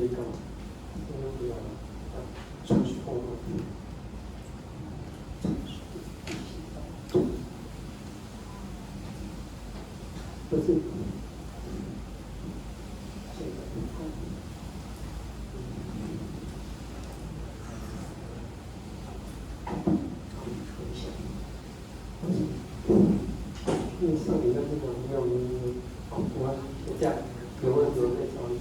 一个transformer。不是，这个因为上你的这个没有我这样有问题我再找你。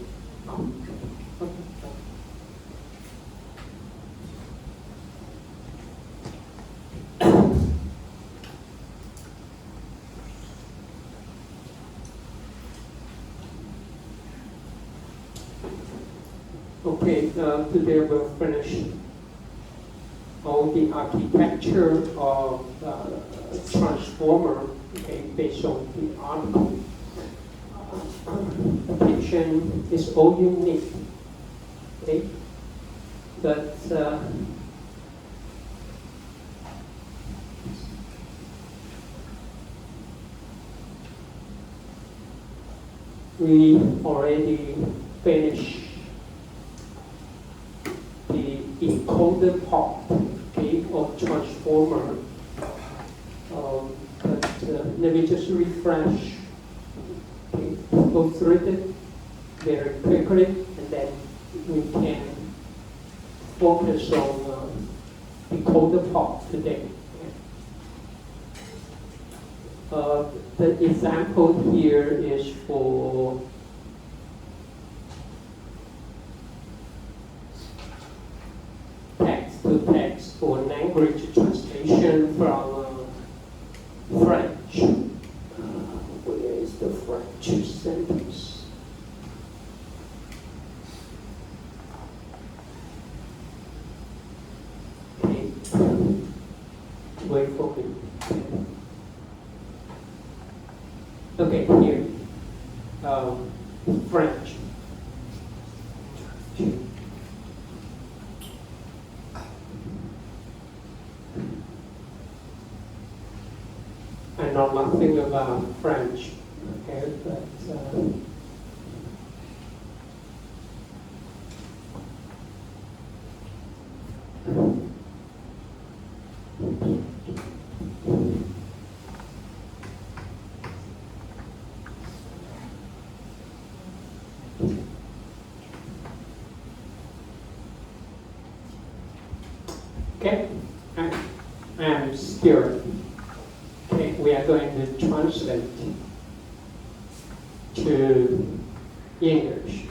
Okay, today we'll finish all the architecture of transformer, okay, based on the article. Attention is all unique, okay, but we already finished the encoder part, okay, of transformer. But let me just refresh, okay, go through it very quickly, and then we can focus on the encoder part today. The example here is for text-to-text or language translation from French. Where is the French sentence? Okay, wait for me. Okay, here, French. I know nothing about French, okay, but okay, I'm scared. Okay, we are going to translate to English.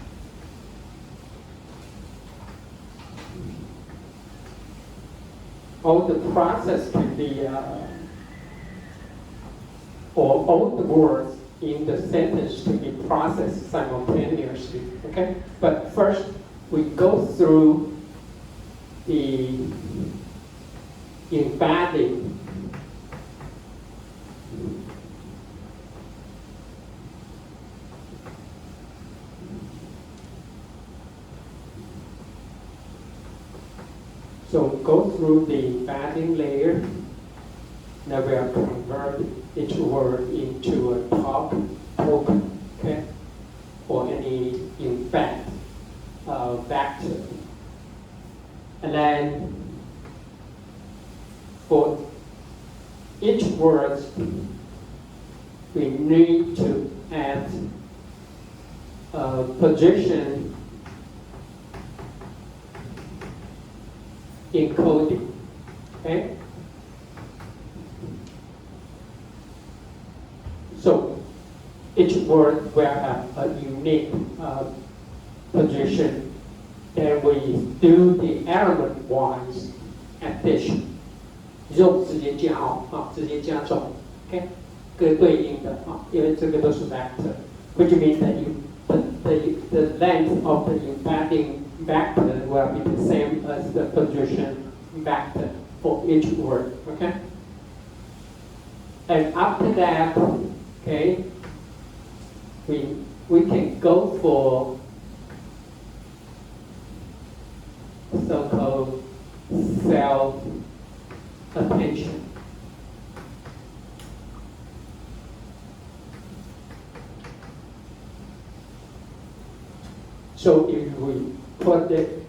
All the process can be, or all the words in the sentence can be processed simultaneously, okay? But first, we go through the embedding So go through the embedding layer. Now we are convert each word into a top token, okay? Or any embed vector. And then for each word, we need to add a position encoding, okay? So each word will have a unique position. Then we do the element-wise addition. 肉直接加直接加重 ，OK， 跟对应的因为这个都是 vector, which means that the length of the embedding vector will be the same as the position vector for each word, okay? And after that, okay, we can go for so-called self-attention. So if we for the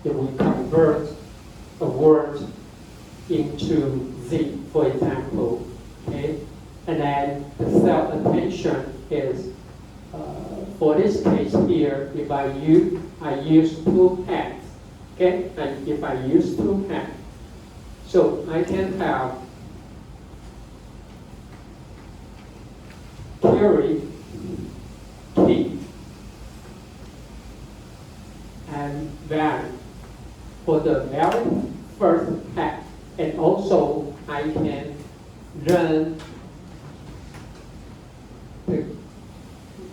if we convert a word into Z, for example, okay, and then the self-attention is, for this case here, if I use two hands, okay, and if I use two hands, so I can have query key and value for the very first hack, and also I can run the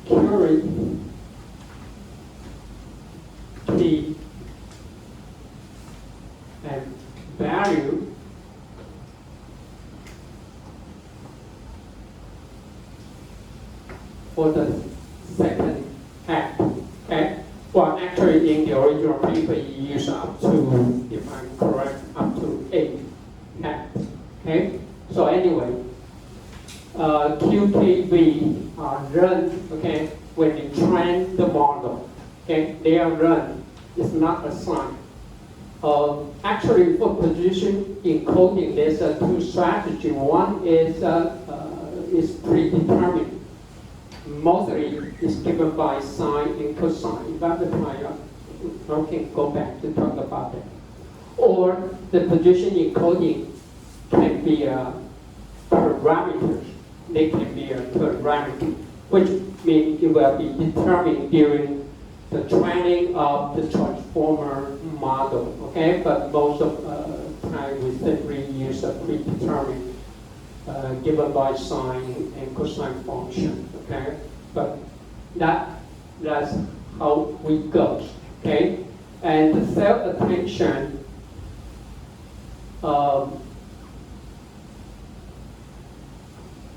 query key and value for the second hack. Okay? Well, actually, in the original paper, you use up to, if I'm correct, up to 8 hacks. Okay? So anyway, QKV are run, okay, when you train the model. Okay? They are run. It's not assigned. Actually, for position encoding, there's two strategies. One is predetermined. Mostly is given by sine and cosine. By the time I can go back to talk about that. Or the position encoding can be parameters. They can be a parameter, which means it will be determined during the training of the transformer model. Okay, but most of the time we simply use a predetermined given by sine and cosine function. Okay, but that's how we go. Okay, and the self-attention.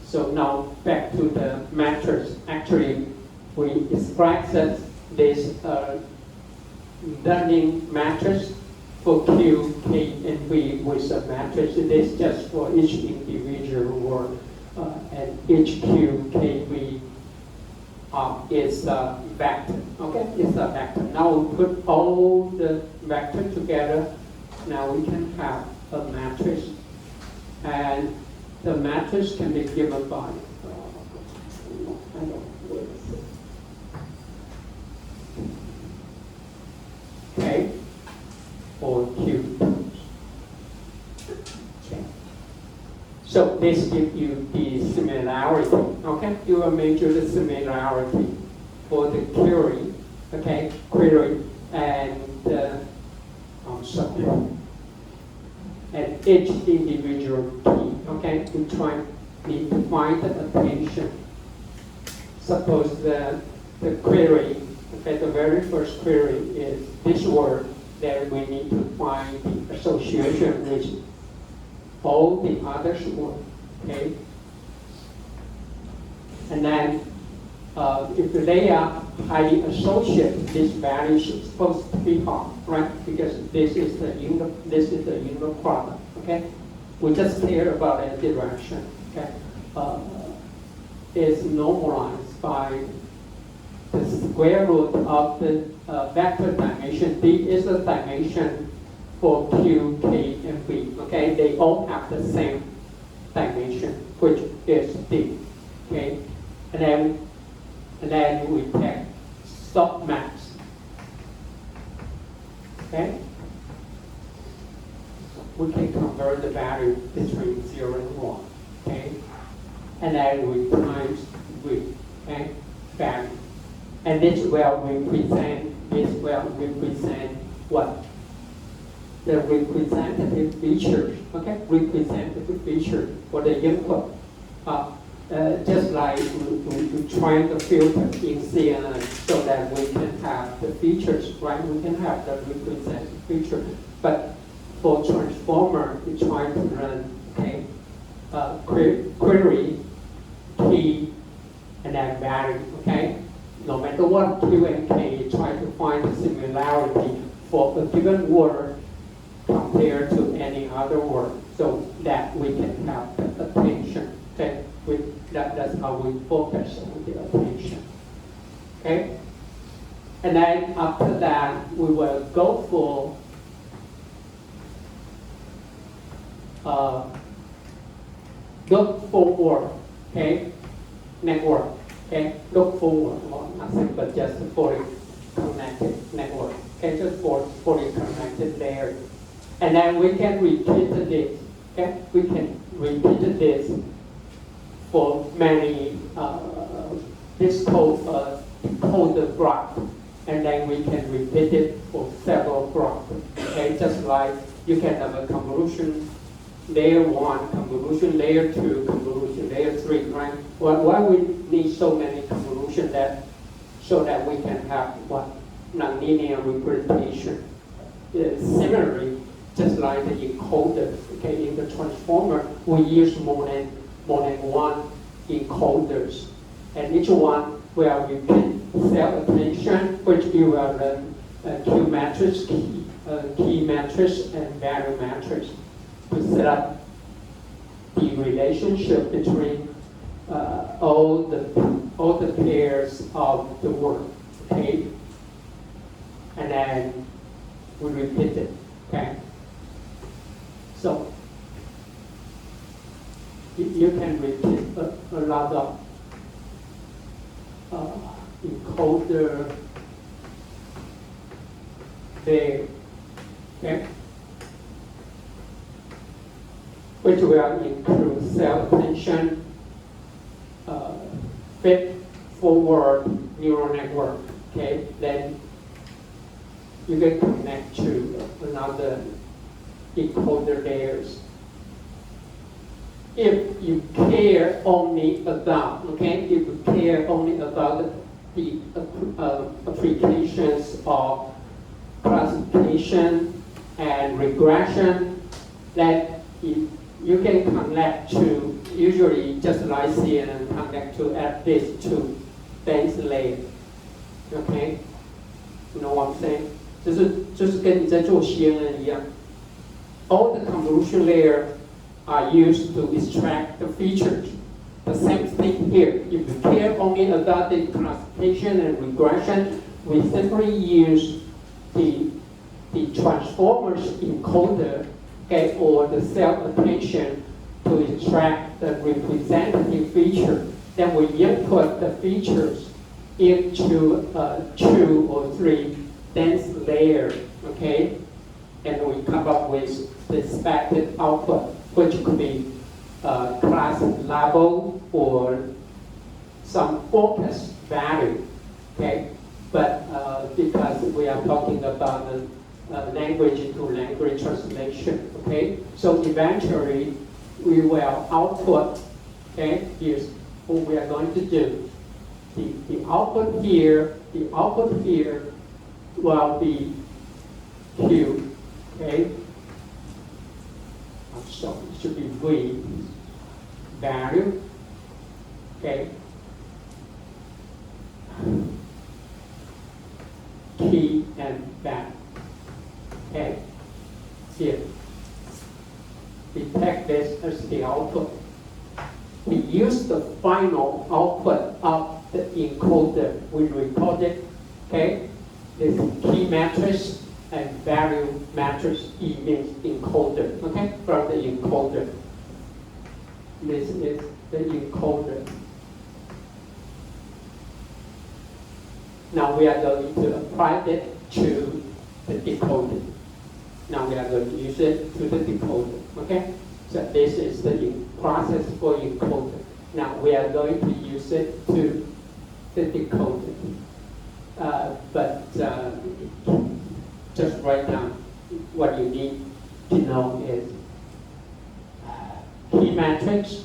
So now back to the matrix. Actually, we express this learning matrix for Q, K, and V with a matrix. It is just for each individual word, and each Q, K, V is a vector. Okay, it's a vector. Now we put all the vectors together. Now we can have a matrix, and the matrix can be given by K or Q. Okay. So this gives you the similarity. Okay, you will measure the similarity for the query. Okay, query and and each individual key. Okay, we need to find the attention. Suppose the query, okay, the very first query is this word, then we need to find the association with all the other words. Okay, and then if they are highly associated, this value is supposed to be hard, right? Because this is the unit product. Okay, we just care about a direction. Okay, is normalized by the square root of the vector dimension. D is the dimension for Q, K, and V. Okay, they all have the same dimension, which is D. Okay, and then we take softmax. Okay, we can convert the value between 0 and 1. Okay, and then we times with value, and this will represent what? The representative features. Okay, representative feature for the input. Just like we try to filter in CNN so that we can have the features, right? We can have the representative feature. But for transformer, we try to run query, key, and then value. Okay, no matter what Q and K, you try to find the similarity for a given word compared to any other word, so that we can have the attention. Okay, that's how we focus on the attention. Okay? And then after that, we will go for look forward, okay? Network, okay? Look forward, well, nothing but just fully connected network, okay? Just for fully connected layer. And then we can repeat this, okay? We can repeat this for many, this code the graph, and then we can repeat it for several graphs. Okay, just like you can have a convolution layer 1, convolution layer 2, convolution layer 3, right? Why we need so many convolution so that we can have what nonlinear representation. Similarly, just like the encoder, okay, in the transformer, we use more than one encoders, and each one will repeat cell attention, which you will learn Q matrix, key matrix, and value matrix to set up the relationship between all the pairs of the word, okay? And then we repeat it, okay? So you can repeat a lot of encoder there, okay? Which will include cell attention, feed forward neural network, okay? Then you can connect to another encoder layers. If you care only about, okay, if you care only about the applications of classification and regression, then you can connect to, usually just like CNN, connect to at least 2 dense layer, okay? You know what I'm saying? 就是跟你在做 CNN 一样。All the convolution layer are used to extract the features. The same thing here. If you care only about the classification and regression, we simply use the transformers encoder, okay, or the cell attention to extract the representative feature. Then we input the features into 2 or 3 dense layer, okay? And we come up with the expected output, which could be class level or some focus value, okay? But because we are talking about language to language translation, okay? So eventually we will output, okay? Here's what we are going to do. The output here will be Q, okay? So it should be V value, okay? Key and back, okay? Here, we take this as the output. We use the final output of the encoder. We record it, okay? This key matrix and value matrix, E means encoder, okay? From the encoder. This is the encoder. Now we are going to apply it to the decoder. Now we are going to use it to the decoder, okay? So this is the process for encoder. Now we are going to use it to the decoder. Just write down what you need to know is key matrix,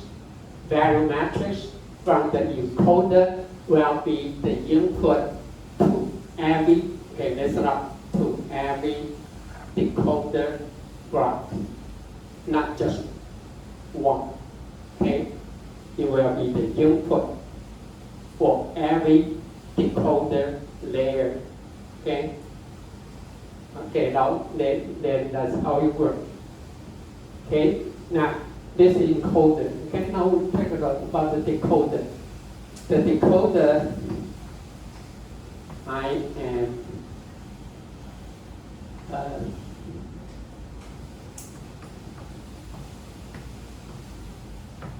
value matrix from the encoder will be the input to every, okay, listen up, to every decoder graph, not just one, okay? It will be the input for every decoder layer, okay? Okay, now then that's how it works. Okay, now this is encoder. Okay, now we talk about the decoder. The decoder I am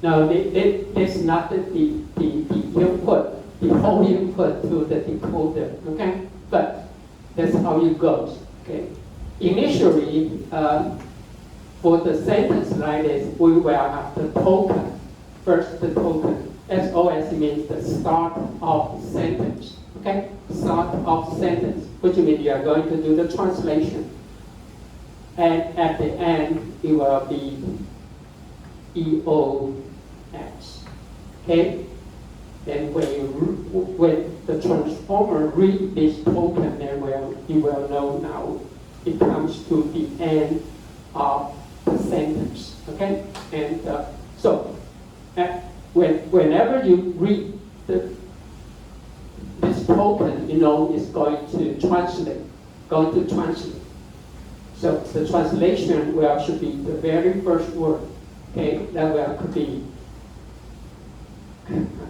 no, it's not the input, the whole input to the decoder, okay? But that's how it goes, okay? Initially, for the sentence like this, we will have the token. First, the token. SOS means the start of sentence, okay? Start of sentence, which means you are going to do the translation. And at the end, it will be EOX, okay? Then when the transformer read this token, then you will know now it comes to the end of the sentence, okay? And so, whenever you read this token, you know it's going to translate. So the translation should be the very first word, okay? That could be,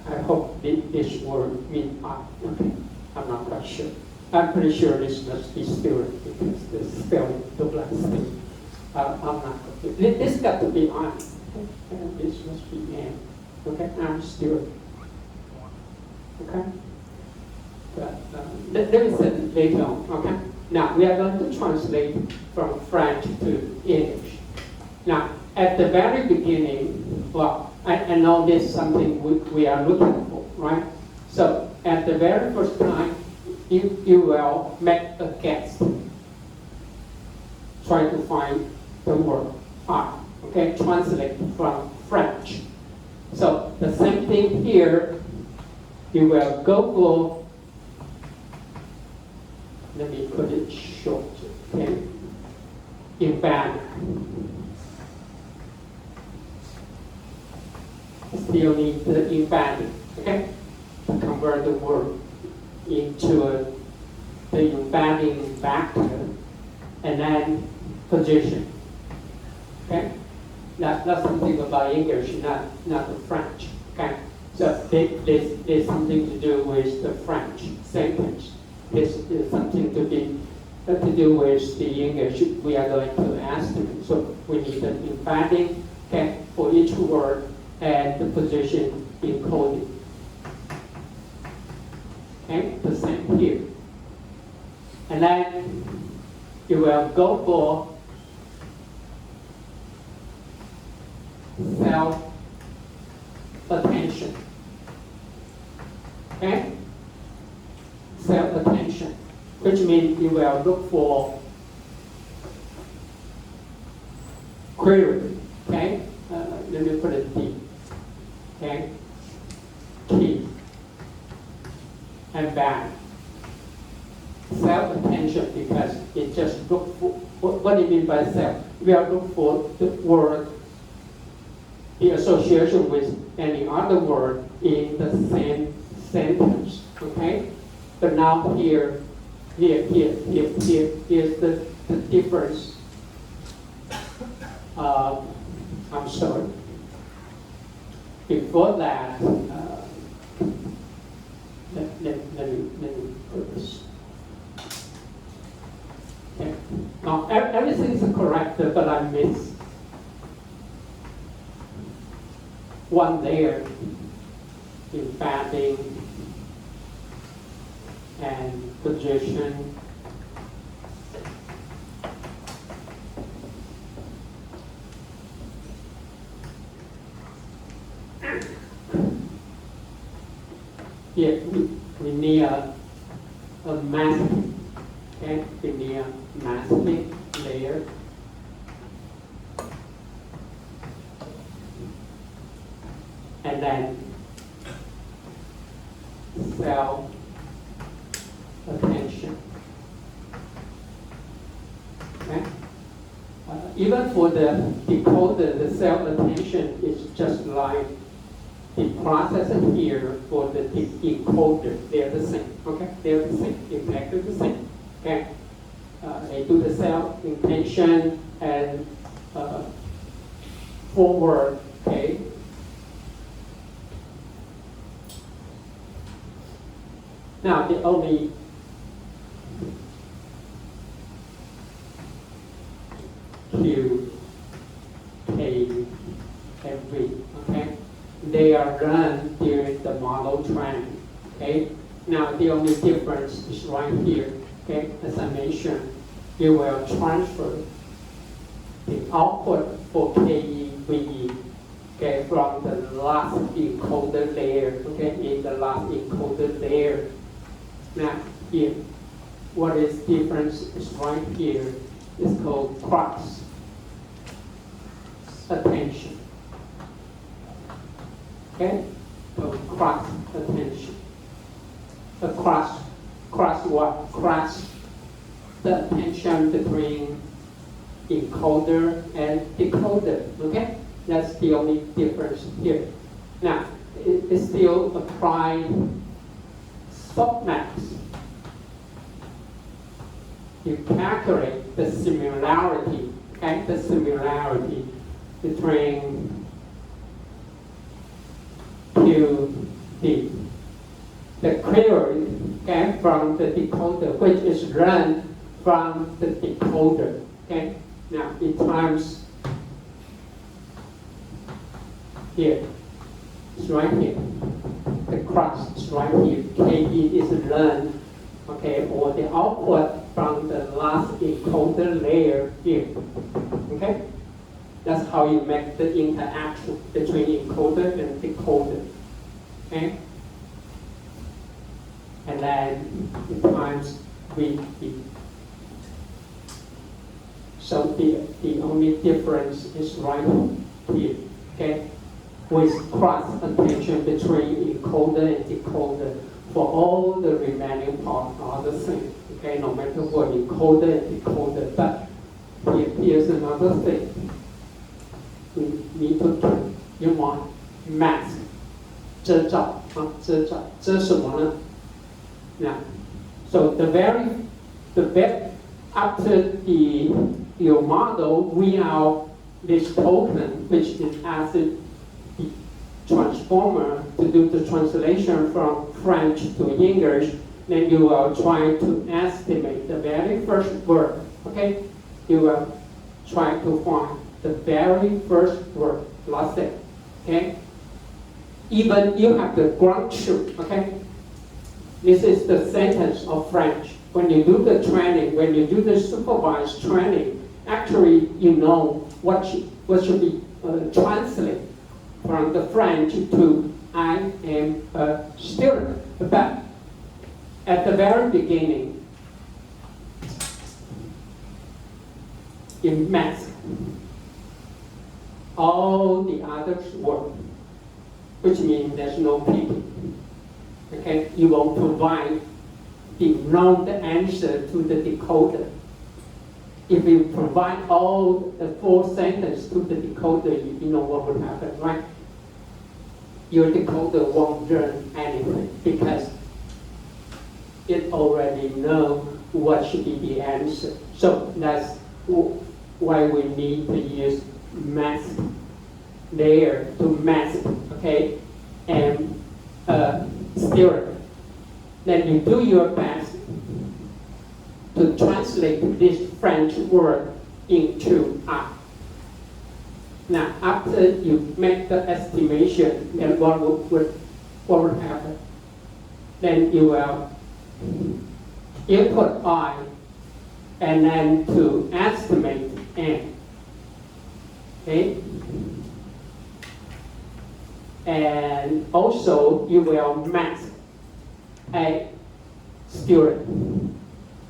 I hope this word means okay? I'm not quite sure. I'm pretty sure this must be student because the spelling, the black thing. I'm not. This got to be on. Okay? And this must be and. Okay, I'm student. Okay. But let me say it later on. Okay. Now we are going to translate from French to English. Now at the very beginning, well, I know this is something we are looking for, right? So at the very first time, you will make a guess. Try to find the word art, okay? Translate from French. So the same thing here, you will go for, let me put it short, okay? Embed. Still need the embedding, okay? To convert the word into the embedding vector and then position, okay? That's something about English, not the French, okay? So there's something to do with the French sentence. There's something to do with the English we are going to ask them. So we need an embedding, okay, for each word and the position encoded. Okay, the same here. And then you will go for self-attention. Okay? Self-attention, which means you will look for query. Okay? Let me put it deep. Okay? Key. And back. Self-attention, because it just look for, what do you mean by self? We are looking for the word, the association with any other word in the same sentence, okay? But now here's the difference. I'm sorry. Before that, let me put this. Okay. Now everything is correct, but I missed one layer in embedding and position. Here we need a masking. Okay, we need a masking layer. And then self-attention. Okay? Even for the decoder, the self-attention is just like the processor here for the encoder. They're the same. Okay? They're the same. Exactly the same. Okay? They do the self-attention and forward. Okay? Now the only they are run during the model training. Okay. Now the only difference is right here. Okay. As I mentioned, you will transfer the output for KEVE, okay, from the last encoder layer, okay, in the last encoder layer. Now here, what is difference is right here. It's called cross attention. Okay, so cross attention. Cross what? Cross the attention between encoder and decoder. Okay, that's the only difference here. Now, it still apply softmax. You calculate the similarity, okay, the similarity between QD. The query, okay, from the decoder, which is run from the decoder. Okay, now in times here, it's right here. The cross is right here. KE is run, okay, or the output from the last encoder layer here. Okay, that's how you make the interaction between encoder and decoder. Okay, and then in times we. So the only difference is right here, okay? With cross attention between encoder and decoder. For all the remaining part are the same, okay? No matter what, encoder and decoder. But here's another thing. We need to, you want mask, 遮罩, 遮什么呢? Now, so the best after your model, we have this token, which is as a transformer to do the translation from French to English. Then you will try to estimate the very first word. Okay, you will try to find the very first word. That's it. Okay, even you have the ground truth. Okay, this is the sentence of French. When you do the training, when you do the supervised training, actually you know what should be translated from the French to I am a student. But at the very beginning, in math, all the others work, which means there's no picking. Okay, you will provide the wrong answer to the decoder. If you provide all the 4 sentences to the decoder, you know what would happen, right? Your decoder won't learn anything because it already knows what should be the answer. So that's why we need to use mask layer to mask, okay, and steer. Then you do your best to translate this French word into R. Now, after you make the estimation, then what would happen? Then you will input I, and then to estimate N. Okay? And also, you will mask a student.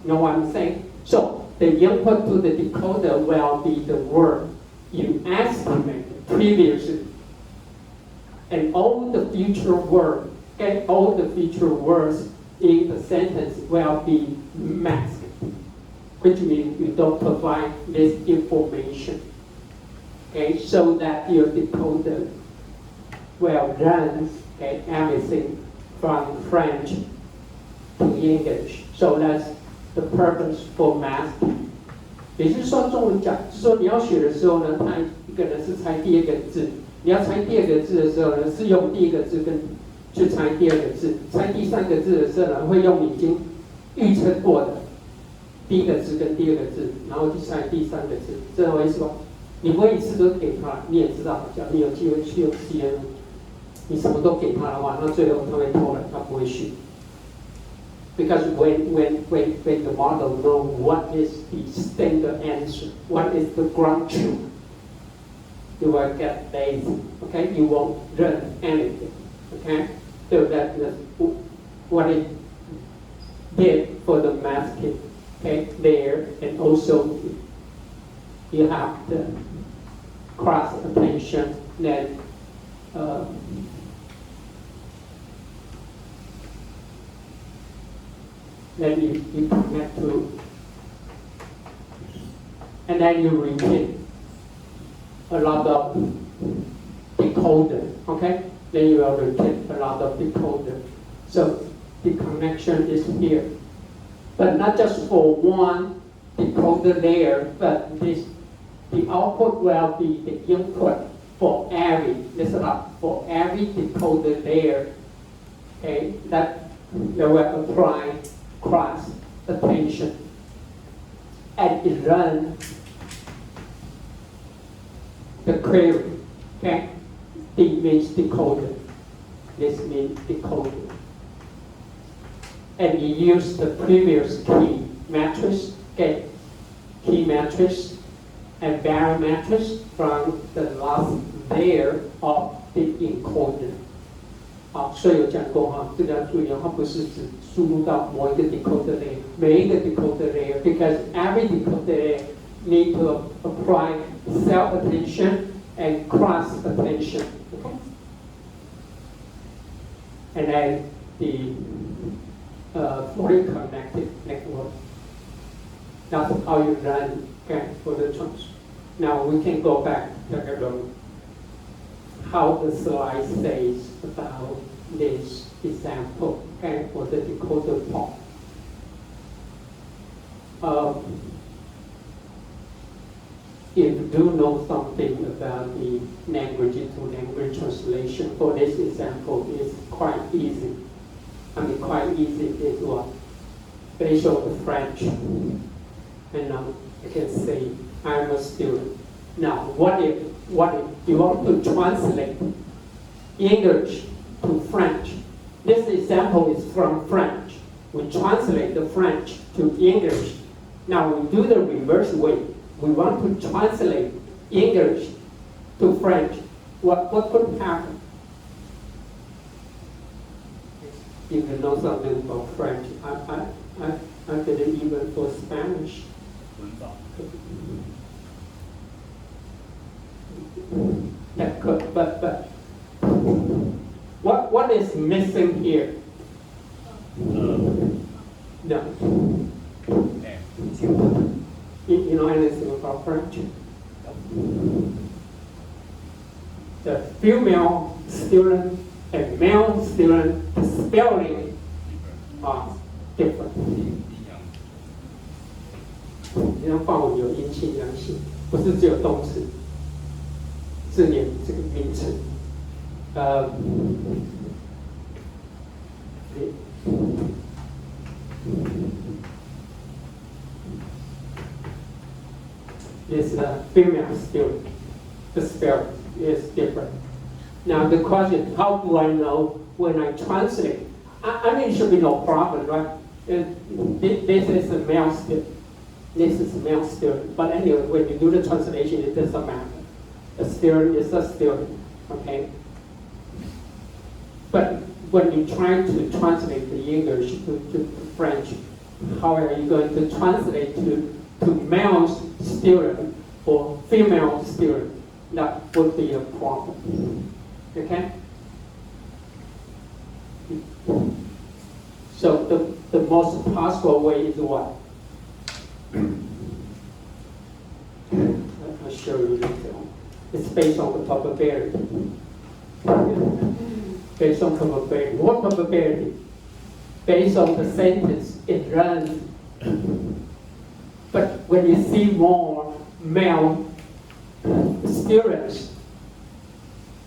Know what I'm saying? So, the input to the decoder will be the word you estimated previously. And all the future words, okay, all the future words in the sentence will be masked, which means you don't provide this information. Okay, so that your decoder will run, okay, everything from French to English. So that's the purpose for masking. 也就是说，中文讲，是说你要学的时候呢，它一个人是猜第2个字，你要猜第2个字的时候呢，是用第1个字跟去猜第2个字，猜第3个字的时候呢，会用已经预测过的第1个字跟第2个字，然后去猜第3个字，知道我意思吧？你不会一次都给他，你也知道，假如你有机会去用 CNN，你什么都给他的话，那最后他会偷懒，他不会学。Because when the model knows what is the standard answer, what is the ground truth, you will get lazy. Okay, you won't learn anything. Okay, so that's what it did for the math kid. Okay, there, and also you have the cross attention, then you connect to, and then you repeat a lot of decoder, okay? Then you will repeat a lot of decoder. So the connection is here. But not just for one decoder layer, but the output will be the input for every, listen up, for every decoder layer, okay, that you will apply cross attention. And it runs the query, okay? D means decoder, this means decoder. And you use the previous key matrix, okay? Key matrix and barrier matrix from the last layer of the encoder. 好，所以有讲过哈，这个要注意，它不是只输入到某一个 decoder layer，每一个 decoder layer, because every decoder layer need to apply self attention and cross attention. Okay? And then the fully connected network. That's how you run, okay, for the trans. Now we can go back to how the slide says about this example, okay, for the decoder part. If you do know something about the language-to-language translation for this example, it's quite easy. I mean, quite easy is what? Based on the French. And now I can say, I'm a student. Now, what if you want to translate English to French? This example is from French. We translate the French to English. Now we do the reverse way. We want to translate English to French. What could happen? If you know something about French, I did it even for Spanish. That could, but what is missing here? No. You know anything about French? The female student and male student spelling are different. 你像法文有阴性、阳性，不是只有动词，字典这个名词。Is the female student. The spelling is different. Now the question, how do I know when I translate? I mean, it should be no problem, right? This is a male student. This is a male student. But anyway, when you do the translation, it doesn't matter. A student is a student, okay? But when you try to translate the English to French, how are you going to translate to male student or female student? That would be a problem. Okay? So the most possible way is what? I'll show you this one. It's based on the probability. Based on probability. What probability? Based on the sentence, it runs. But when you see more male students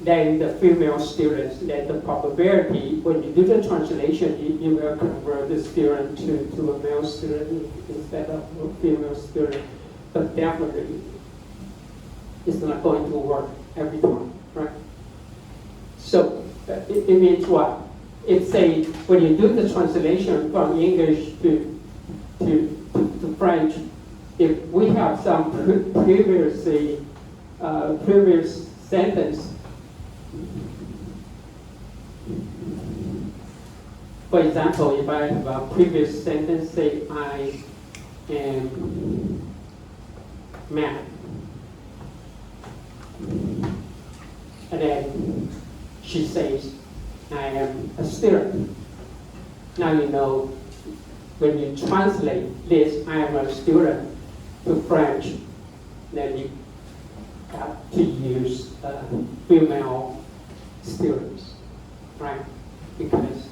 than the female students, then the probability, when you do the translation, you will convert the student to a male student instead of a female student. But definitely, it's not going to work every time, right? So it means what? It say when you do the translation from English to French, if we have some previous sentence, for example, if I have a previous sentence, say I am mad, and then she says, I am a student. Now you know, when you translate this, I am a student, to French, then you have to use female students, right? Because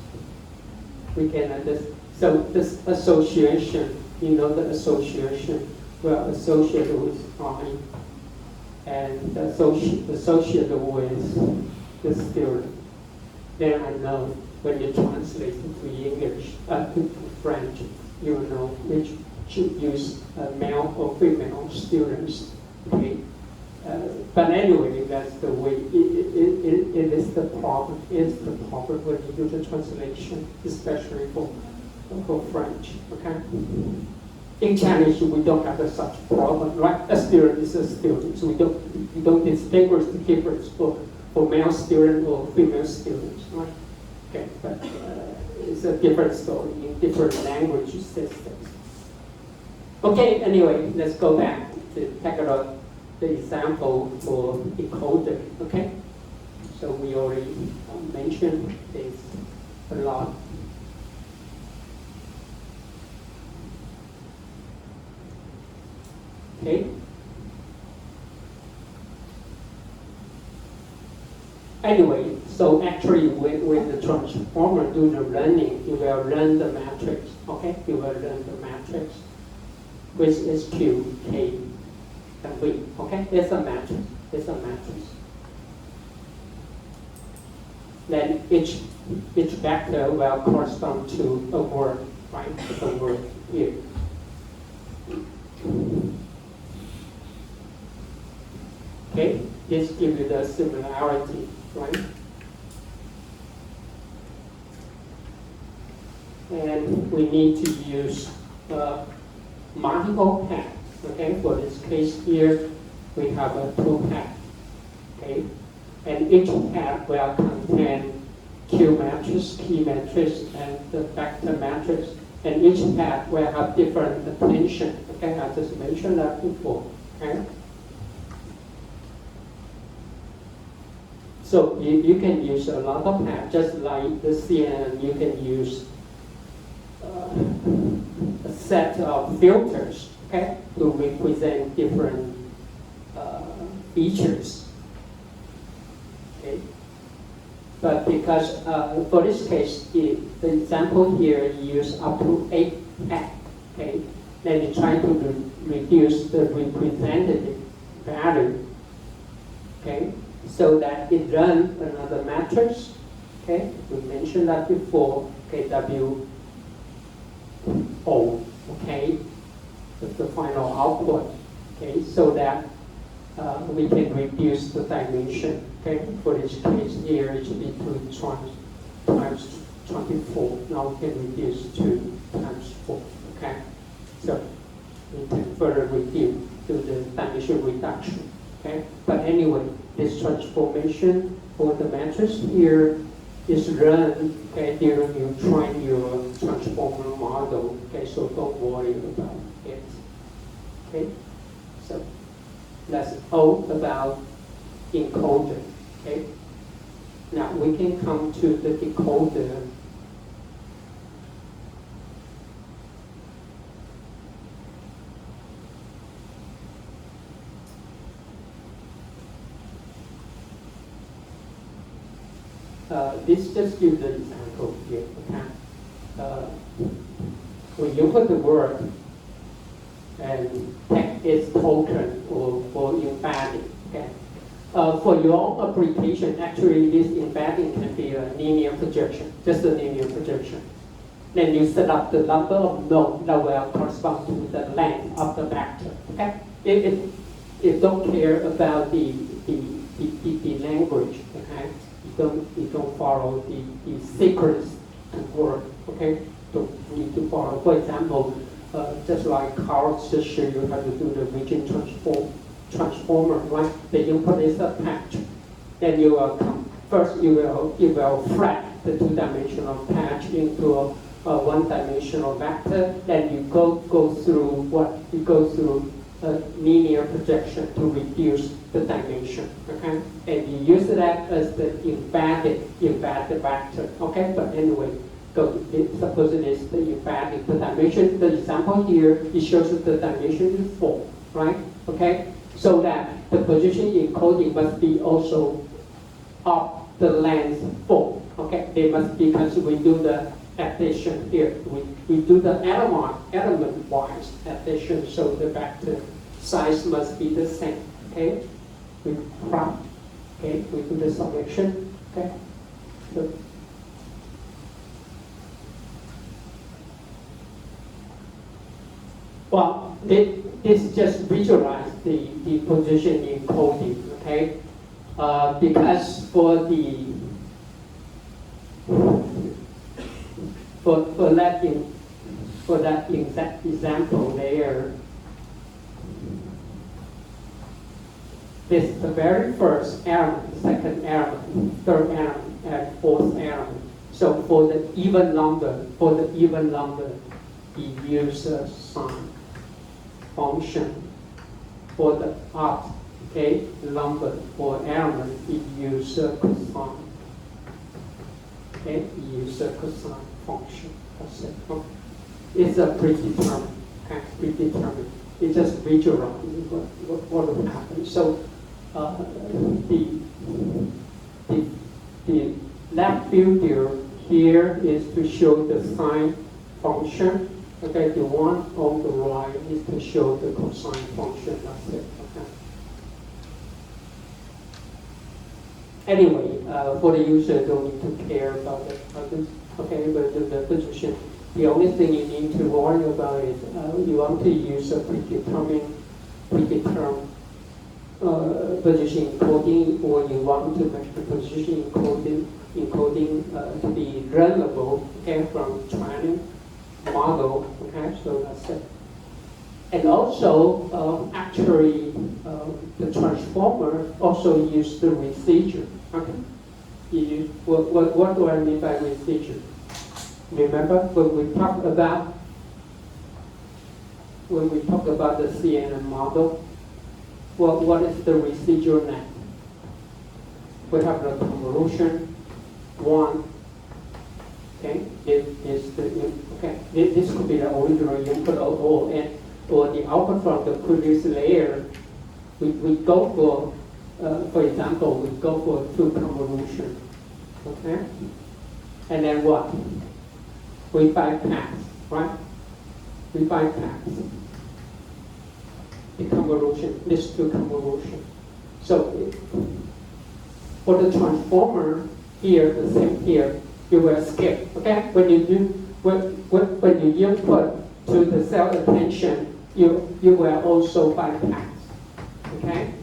we can understand. So this association, you know, the association will associate with I and associated with the student. Then I know when you translate to English, to French, you will know which should use male or female students. Okay. But anyway, that's the way. It is the problem. It's the problem when you do the translation, especially for French. Okay. In Chinese, we don't have such problem. Right? A student is a student, so we don't distinguish the difference for male student or female students. Right? Okay. But it's a different story in different language systems. Okay. Anyway, let's go back to take a look. The example for encoder, okay? So we already mentioned this a lot. Okay? Anyway, so actually when the transformer do the learning, you will learn the matrix, okay? You will learn the matrix, which is Q, K, and V, okay? It's a matrix. It's a matrix. Then each vector will correspond to a word, right? A word here. Okay? This gives you the similarity, right? And we need to use multiple paths. Okay, for this case here, we have a 2 path. Okay, and each path will contain Q matrix, P matrix, and the vector matrix. And each path will have different attention. Okay, I just mentioned that before. Okay, so you can use a lot of paths, just like the CNN. You can use a set of filters. Okay, to represent different features. Okay, but because for this case, the example here you use up to 8 paths. Okay, then you try to reduce the representative value. Okay, so that it runs another matrix. Okay, we mentioned that before. Okay, W O. Okay. The final output, okay, so that we can reduce the dimension. Okay, for this case here, it should be 2 times 24. Now we can reduce 2 times 4. Okay, so we can further reduce to the dimension reduction. Okay, but anyway, this transformation for the matrix here is run, okay, during you train your transformer model. Okay, so don't worry about it. Okay, so that's all about encoder. Okay, now we can come to the decoder. This just gives an example here. Okay, when you put the word and take its token or embedding. Okay, for your own application, actually this embedding can be a linear projection, just a linear projection. Then you set up the number of nodes that will correspond to the length of the vector. Okay, it don't care about the language. Okay. you don't follow the sequence to work, okay? Don't need to follow. For example, just like Carl just showed you how to do the region transformer, right? The input is a patch. Then you will first you will flat the two-dimensional patch into a one-dimensional vector. Then you go through a linear projection to reduce the dimension, okay? And you use that as the embedded vector, okay? But anyway, suppose it is the embedded. The dimension, the example here, it shows that the dimension is 4, right? Okay? So that the position encoding must be also of the length 4, okay? They must be, because we do the addition here. We do the element-wise addition, so the vector size must be the same, okay? We prop, okay? We do the summation, okay? So, well, this just visualize the position encoding, okay? Because for that exact example there, this is the very first element, second element, third element, and fourth element. So for the even number, you use a sine function. For the odd, okay, number or element, you use a cosine. Okay, you use a cosine function. That's it. Okay. It's a predetermined. Okay, predetermined. It just visualizes what will happen. So the left view here is to show the sine function. Okay, the one on the right is to show the cosine function. That's it. Okay. Anyway, for the user, don't need to care about this. Okay, but the position. The only thing you need to worry about is you want to use a predetermined position encoding, or you want to make the position encoding to be runnable, okay, from training model, okay, so that's it. And also, actually, the transformer also use the residual, okay? What do I mean by residual? Remember when we talk about the CNN model, what is the residual net? We have the convolution 1. Okay, this could be the original input or the output from the previous layer. We go for example, we go for 2 convolution. Okay, and then what? We bypass, right? We bypass the convolution, this 2 convolution. So for the transformer here, the same here, you will skip. Okay, when you input to the cell attention, you will also bypass. Okay,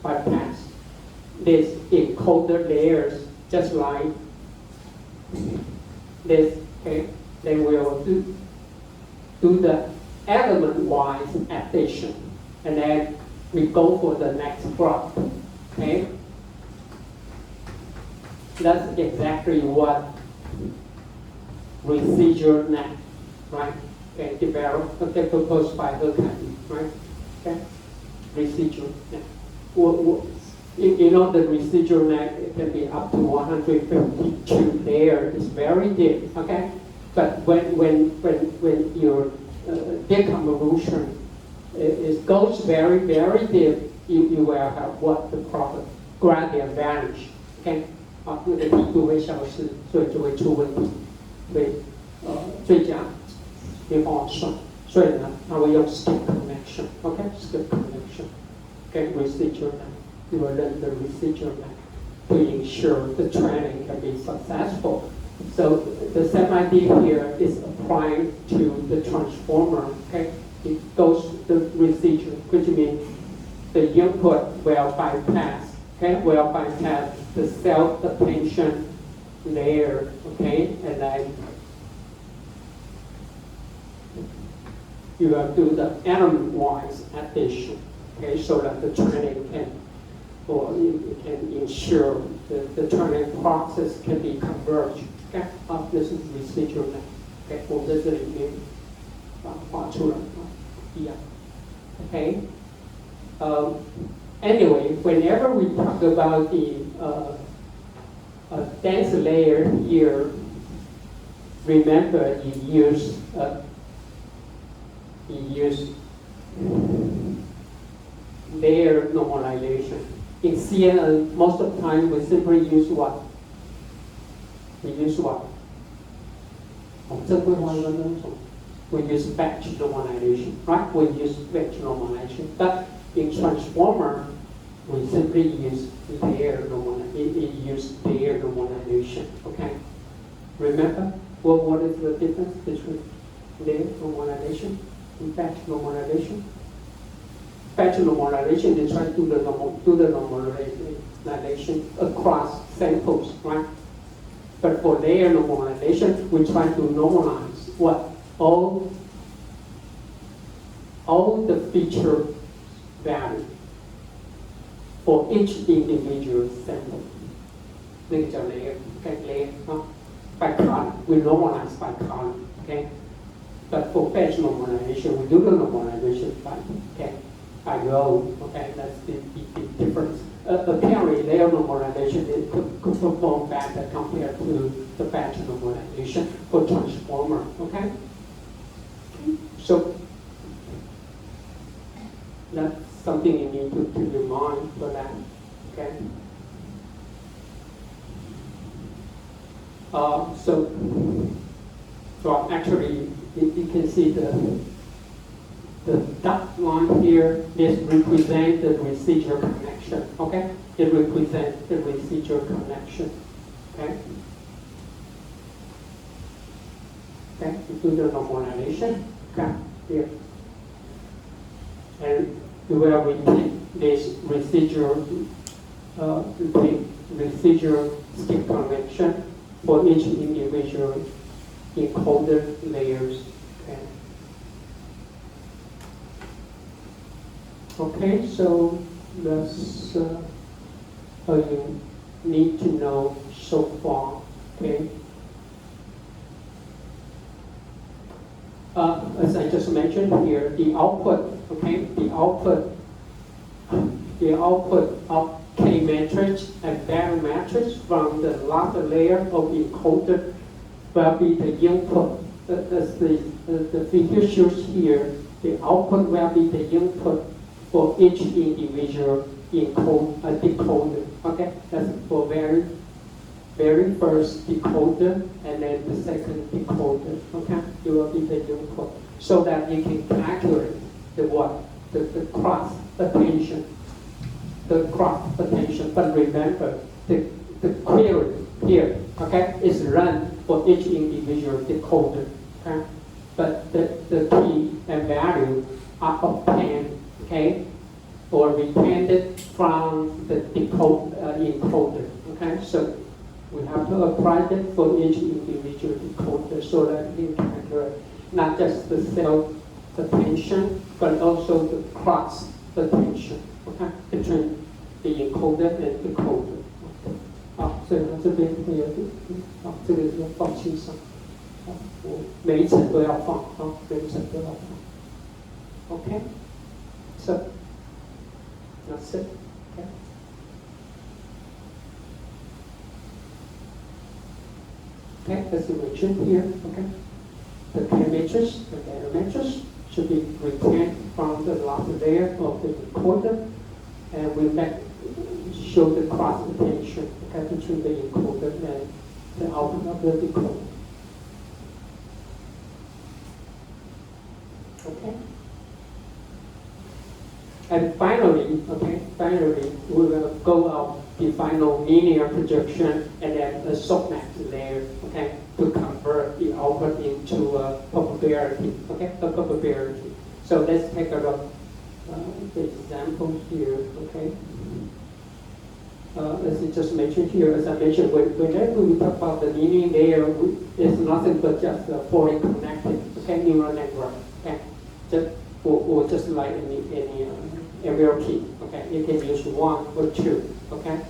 bypass this encoder layers, just like this. Okay, they will do the element-wise addition, and then we go for the next block. Okay, that's exactly what residual net, right? Okay, developed, okay, proposed by Herkheim, right? Okay, residual net. You know, the residual net, it can be up to 152 layers. It's very deep, okay? But when your deconvolution it goes very, very deep, you will have what the proper gradient vanish, okay? 那个低度会消失，所以就会出问题，会最佳没办法算，所以呢，它会用 skip connection，OK，skip connection，OK residual line， you will learn the residual line to ensure the training can be successful. So the same idea here is applied to the transformer. Okay, it goes the residual, which means the input will bypass. Okay, we'll bypass the self-attention layer, okay, and then you will do the element-wise addition, okay, so that the training can, or it can ensure the training process can be converged. Okay, 这是 residual net. OK， 我们在这里面画出来一样。OK， anyway, whenever we talk about the dense layer here, remember you use layer normalization. In CNN, most of the time we simply use what? We use what? We use batch normalization, right? We use batch normalization. But in transformer, we simply use layer normalization. Okay? Remember what is the difference between layer normalization and batch normalization? Batch normalization, they try to do the normalization across samples, right? But for layer normalization, we try to normalize what? All the feature value for each individual sample. 那个叫 layer, okay, layer, by column. We normalize by column, okay? But for batch normalization, we do the normalization by row, okay? That's the difference. Apparently, layer normalization could perform better compared to the batch normalization for transformer, okay? So that's something you need to keep in mind for that, okay? So actually, you can see the dot line here, this represents the residual connection, okay? It represents the residual connection, okay? Okay, you do the normalization, okay, here. And you will repeat this residual stick connection for each individual encoder layers, okay? Okay, so that's all you need to know so far, okay? As I just mentioned here, the output, okay, the output of K matrix and value matrix from the last layer of encoder will be the input. As the figure shows here, the output will be the input for each individual decoder. Okay, that's for very first decoder and then the second decoder. Okay, it will be the input so that you can calculate the what? The cross attention. The cross attention. But remember, the query here, okay, is run for each individual decoder. Okay, but the key and value are obtained, okay, or retained from the encoder. Okay, so we have to apply that for each individual decoder so that you can calculate not just the self attention, but also the cross attention, okay, between the encoder and decoder. 好，所以呢这边会有这个要放清楚，我每一层都要放，每一层都要放。Okay, so that's it. Okay. Okay, as you mentioned here, okay, the K matrix, the data matrix should be retained from the last layer of the encoder, and we show the cross attention, okay, between the encoder and the output of the decoder. Okay. And finally, we will go out the final linear projection and then a softmax layer, okay, to convert the output into a probability, okay, a probability. So let's take a look the example here, okay. as I just mentioned here, as I mentioned, whenever we talk about the linear layer, it's nothing but just a fully connected, okay, neural network, okay, or just like any MLP, okay, you can use 1 or 2, okay.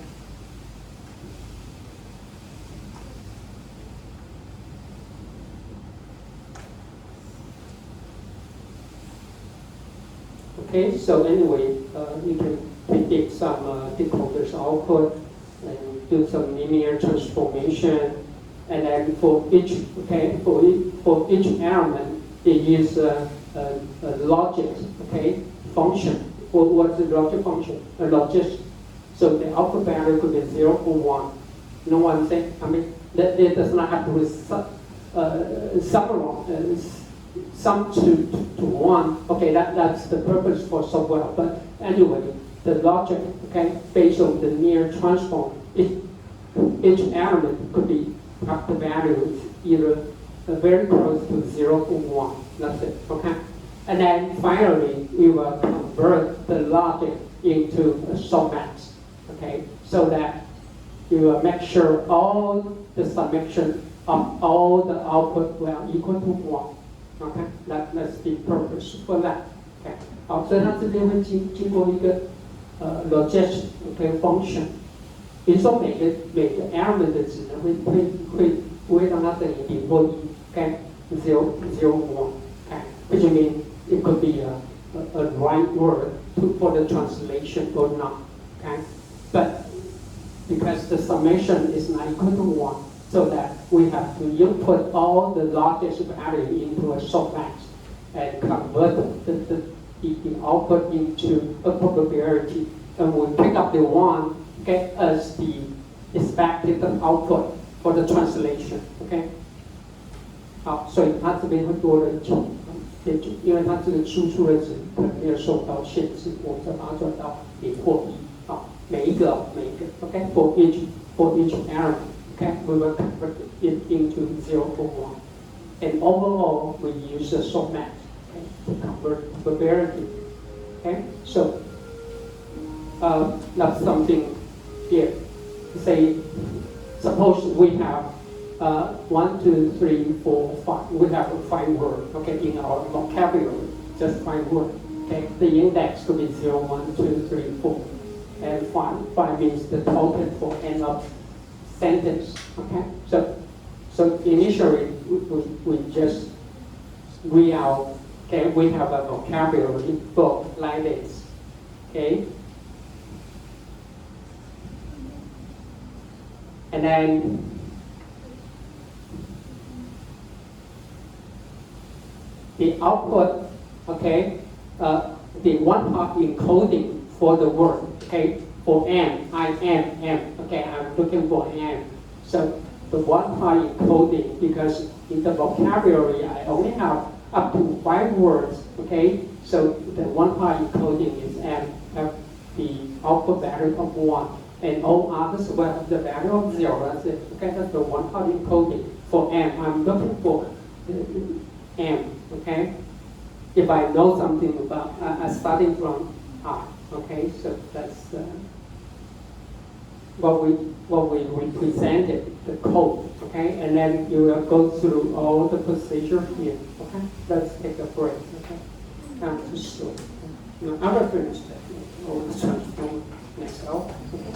Okay, so anyway, you can predict some decoders output and do some linear transformation, and then for each element, they use a logic, okay, function. What's the logic function? A logic. So the output value could be 0 or 1. You know what I'm saying? I mean, that it does not have to be sum to 1. Okay, that's the purpose for software. But anyway, the logic, okay, based on the linear transform, each element could be have the values either very close to 0 or 1. That's it, okay? And then finally, we will convert the logic into a softmax, okay? So that you will make sure all the summation of all the output will equal to 1. Okay, that's the purpose for that. Okay， 好，所以它这边会经过一个logic okay function， 比如说每个 element 的值呢会让它等于0或1 ，okay， 0, 0, 1, okay, which means it could be a right word for the translation or not, okay, but because the summation is not equal to 1. So that we have to input all the logic value into a softmax and convert the output into a probability, and we pick up the 1, okay, as the expected output for the translation, okay. 好，所以它这边会多了一种列举，因为它这个输出的值可能没有受到限制，我们再把它转到0或1，好，每一个 ，okay, for each element. Okay, we will convert it into 0 or 1. And overall, we use a softmax, okay, to convert probability. Okay, so that's something here. Say, suppose we have 1, 2, 3, 4, 5. We have 5 words, okay, in our vocabulary, just 5 words. Okay, the index could be 0, 1, 2, 3, 4, and 5. 5 means the total for end of sentence, okay? So initially, we just read out, okay, we have a vocabulary book like this, okay? And then the output, okay, the one part encoding for the word, okay? For M, I am, M. Okay, I'm looking for M. So the one part encoding, because in the vocabulary I only have up to 5 words. Okay, so the one part encoding is M, have the output value of 1, and all others will have the value of 0. That's it. Okay, that's the one part encoding for M. I'm looking for M. Okay, if I know something about starting from I. Okay, so that's what we represented, the code, okay? And then you will go through all the procedure here, okay? Let's take a break, okay? Time to slow. Now, I will finish that. All the transform next out. Okay.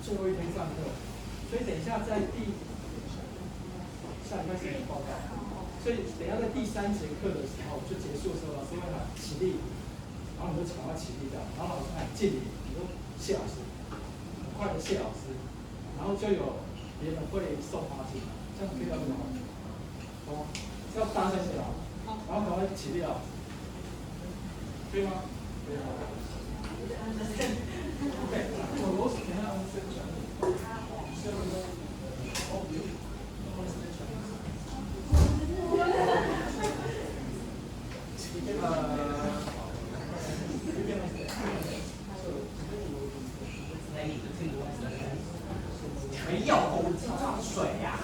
最后一天上课，所以等一下在下礼拜写报告，所以等一下在第3节课的时候就结束的时候，老师会喊起立，然后你就赶快起立掉，然后老师喊敬礼，你就谢老师，很快的谢老师，然后就有别人会送花进来，这样可以了吗？哦，要大声一点，然后赶快起立啊，可以吗？可以。没有，我知道水呀、